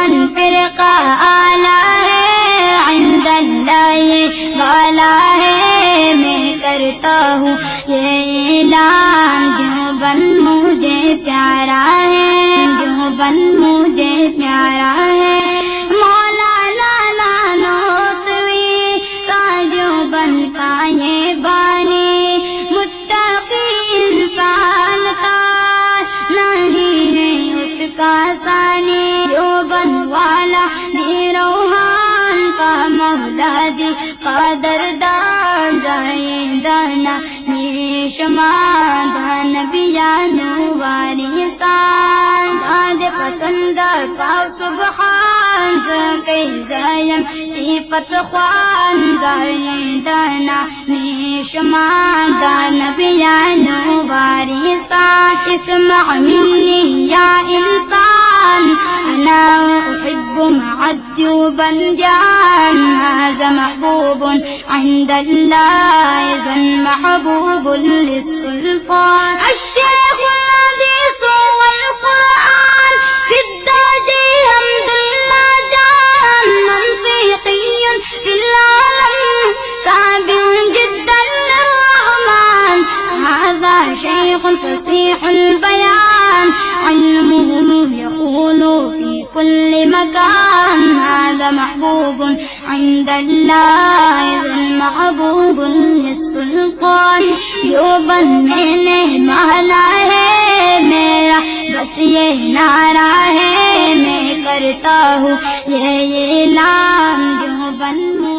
देवबंद फिरका आला है, इंदल्लाह वाला है। मैं करता हूँ ये ऐलान, देवबंद मुझे प्यारा है, देवबंद मुझे प्यारा है। मौलाना नानोतवी का देवबंद का ये बानी, मुत्तकी इंसान का नहीं है उसका सानी। देवबंद वाला दे रूहान का मौला दी कदरदान, जाए दाना निशमा दान बियानु वारी सान। दाद पसंद का सुबहान ज़के ज़यम सिफत ख्वान, जाए दाना निशमा दान बियानु वारी सान। इस्मा मिन्नी या इंसान, अना उहिब्बु मअ देवबंद जान। हाज़ा महबूब इंदल्लाह ज़न महबूब लिस्सुल्तान। अश्शेखुल हदीस वल कुरआन फिद्दाजी हम्दुल्लाह जान। मंतिक़ियुन फिल आलम ताबिउन जिद्दन लिर्रहमान। हाज़ा शैख़ुन फ़सीहुल बयान, इल्मुहु यक़ूलु फ़ी कुल्लि मकान। हाज़ा महबूब इंदल्लाह ज़न महबूब लिस्सुल्तान। देवबंद मैंने माना है मेरा बस ये नारा है, मैं करता हूँ ये ऐलान, देवबंद